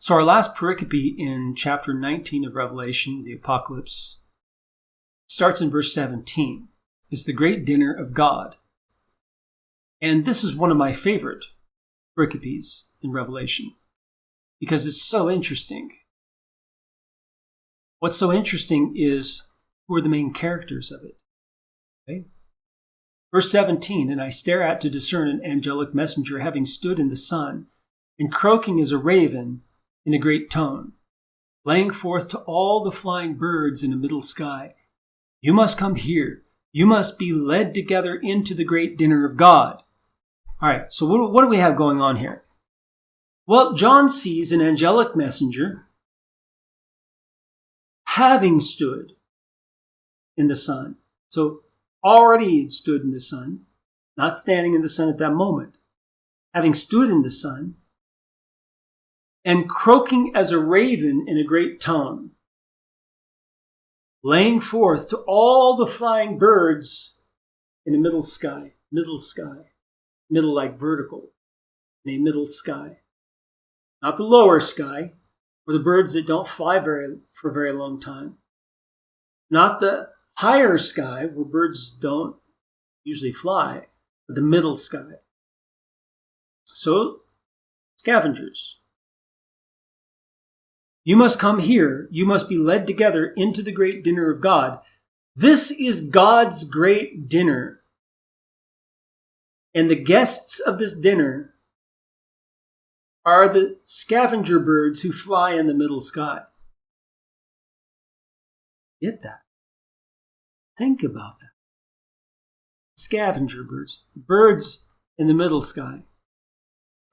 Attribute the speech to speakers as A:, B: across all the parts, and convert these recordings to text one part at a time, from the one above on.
A: So our last pericope in chapter 19 of Revelation, the Apocalypse, starts in verse 17. It's the great dinner of God. And this is one of my favorite pericopes in Revelation because it's so interesting. What's so interesting is who are the main characters of it. Okay? Verse 17, and I stare at to discern an angelic messenger having stood in the sun and croaking as a raven in a great tone, laying forth to all the flying birds in the middle sky, you must come here. You must be led together into the great dinner of God. All right, so what do we have going on here? Well, John sees an angelic messenger having stood in the sun. So already had stood in the sun, not standing in the sun at that moment, having stood in the sun, and croaking as a raven in a great tone, laying forth to all the flying birds in a middle sky, middle like vertical, in a middle sky. Not the lower sky, or the birds that don't fly for a very long time. Not the higher sky, where birds don't usually fly, but the middle sky. So, scavengers. You must come here. You must be led together into the great dinner of God. This is God's great dinner. And the guests of this dinner are the scavenger birds who fly in the middle sky. Get that? Think about that. Scavenger birds, the birds in the middle sky,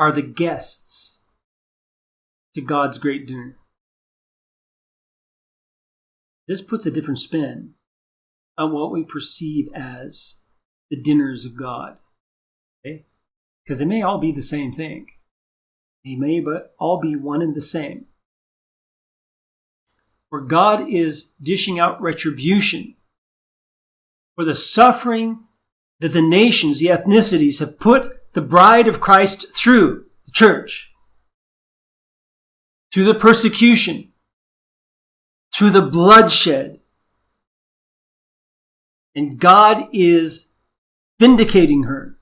A: are the guests to God's great dinner. This puts a different spin on what we perceive as the dinners of God. Okay? Because they may all be the same thing. They may but all be one and the same. Where God is dishing out retribution for the suffering that the nations, the ethnicities, have put the bride of Christ through, the church, through the persecution, through the bloodshed. And God is vindicating her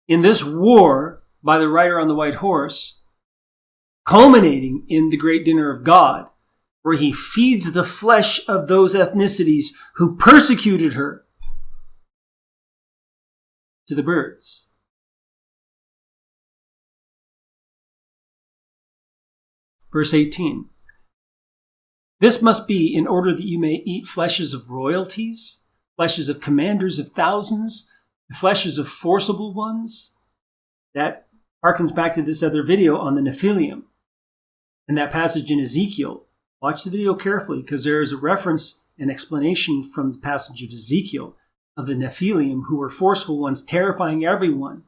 A: in this war by the rider on the white horse, culminating in the great dinner of God, where he feeds the flesh of those ethnicities who persecuted her to the birds. Verse 18. This must be in order that you may eat fleshes of royalties, fleshes of commanders of thousands, fleshes of forcible ones. That harkens back to this other video on the Nephilim and that passage in Ezekiel. Watch the video carefully because there is a reference and explanation from the passage of Ezekiel of the Nephilim who were forceful ones, terrifying everyone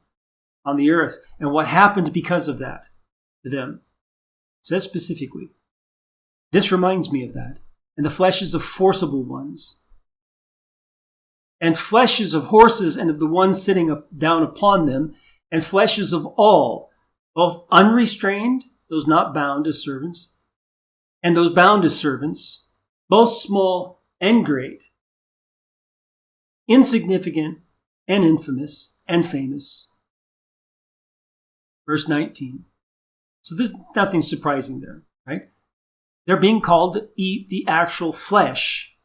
A: on the earth, and what happened because of that to them. It says specifically, this reminds me of that. And the fleshes of forcible ones. And fleshes of horses and of the ones sitting down upon them. And fleshes of all, both unrestrained, those not bound as servants, and those bound as servants, both small and great, insignificant and infamous and famous. Verse 19. So there's nothing surprising there, right? They're being called to eat the actual flesh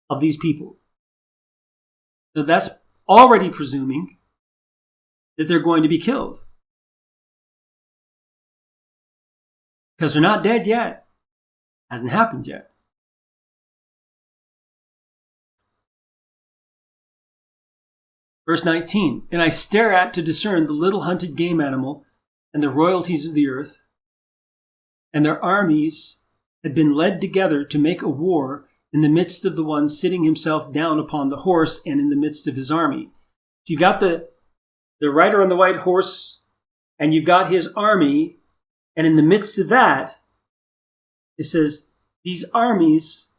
A: of these people. So that's already presuming that they're going to be killed. Because they're not dead yet. Hasn't happened yet. Verse 19, and I stare at to discern the little hunted game animal and the royalties of the earth, and their armies had been led together to make a war in the midst of the one sitting himself down upon the horse and in the midst of his army. So you got the rider on the white horse, and you've got his army, and in the midst of that, it says, these armies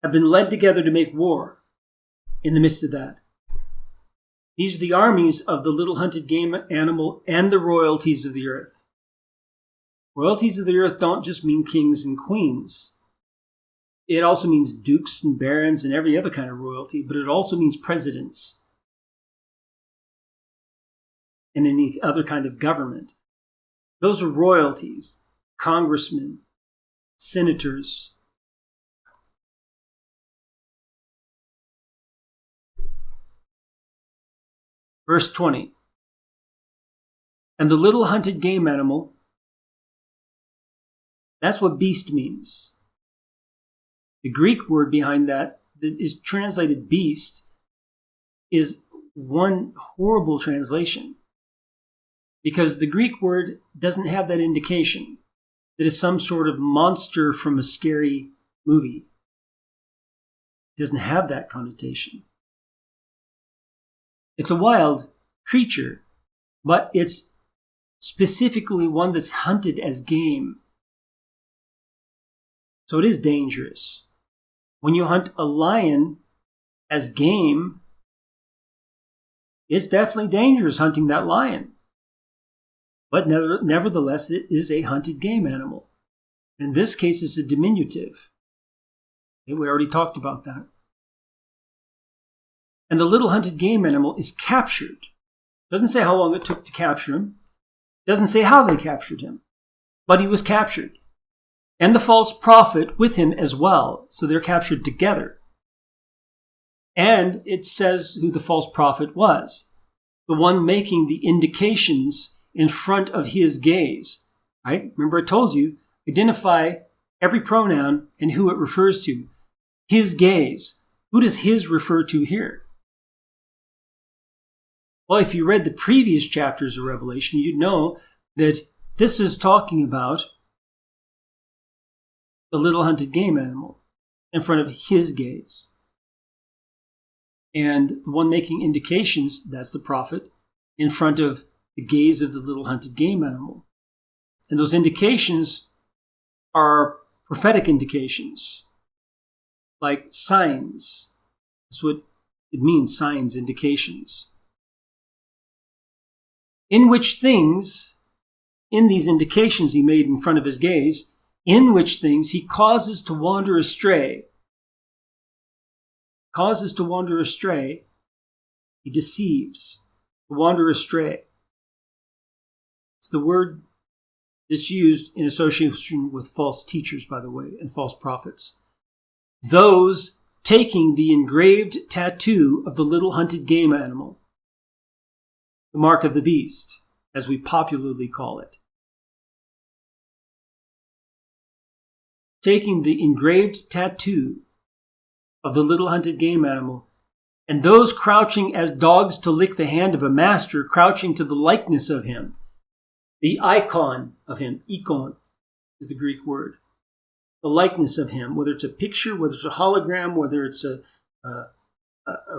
A: have been led together to make war in the midst of that. These are the armies of the little hunted game animal and the royalties of the earth. Royalties of the earth don't just mean kings and queens. It also means dukes and barons and every other kind of royalty, but it also means presidents and any other kind of government. Those are royalties, congressmen, senators. Verse 20. And the little hunted game animal, that's what beast means. The Greek word behind that is translated beast is one horrible translation, because the Greek word doesn't have that indication that it's some sort of monster from a scary movie. It doesn't have that connotation. It's a wild creature, but it's specifically one that's hunted as game. So it is dangerous. When you hunt a lion as game, it's definitely dangerous hunting that lion. But nevertheless, it is a hunted game animal. In this case, it's a diminutive. We already talked about that. And the little hunted game animal is captured. Doesn't say how long it took to capture him. Doesn't say how they captured him. But he was captured. And the false prophet with him as well. So they're captured together. And it says who the false prophet was. The one making the indications in front of his gaze. Right? Remember I told you, identify every pronoun and who it refers to. His gaze. Who does his refer to here? Well, if you read the previous chapters of Revelation, you'd know that this is talking about the little hunted game animal in front of his gaze. And the one making indications, that's the prophet, in front of the gaze of the little hunted game animal. And those indications are prophetic indications, like signs. That's what it means, signs, indications. In which things, in these indications he made in front of his gaze, in which things he causes to wander astray. Causes to wander astray. He deceives. To wander astray. It's the word that's used in association with false teachers, by the way, and false prophets. Those taking the engraved tattoo of the little hunted game animal, the mark of the beast, as we popularly call it. Taking the engraved tattoo of the little hunted game animal, and those crouching as dogs to lick the hand of a master, crouching to the likeness of him, the icon of him, ikon is the Greek word, the likeness of him, whether it's a picture, whether it's a hologram, whether it's a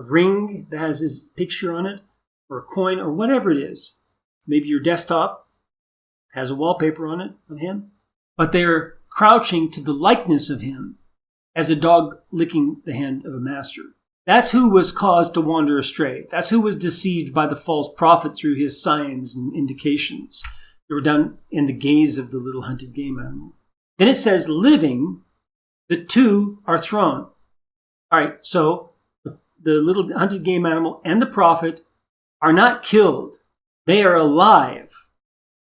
A: ring that has his picture on it, or a coin, or whatever it is. Maybe your desktop has a wallpaper on it of him, but they're crouching to the likeness of him as a dog licking the hand of a master. That's who was caused to wander astray. That's who was deceived by the false prophet through his signs and indications that were done in the gaze of the little hunted game animal. Then it says, living, the two are thrown. All right, so the little hunted game animal and the prophet are not killed. They are alive,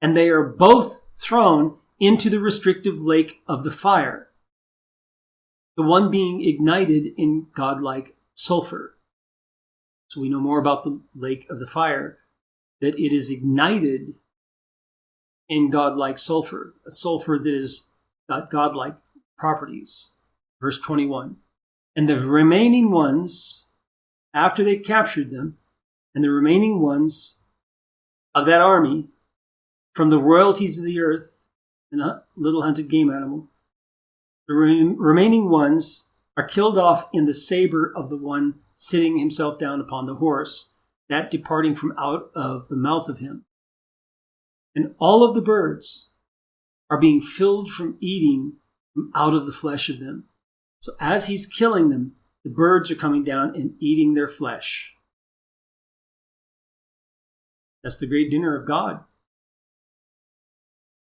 A: and they are both thrown into the restrictive lake of the fire, the one being ignited in godlike sulfur. So we know more about the lake of the fire, that it is ignited in godlike sulfur, a sulfur that has got godlike properties. Verse 21. And the remaining ones, after they captured them, and the remaining ones of that army from the royalties of the earth and the little hunted game animal, the remaining ones are killed off in the saber of the one sitting himself down upon the horse, that departing from out of the mouth of him. And all of the birds are being filled from eating from out of the flesh of them. So as he's killing them, the birds are coming down and eating their flesh. That's the great dinner of God.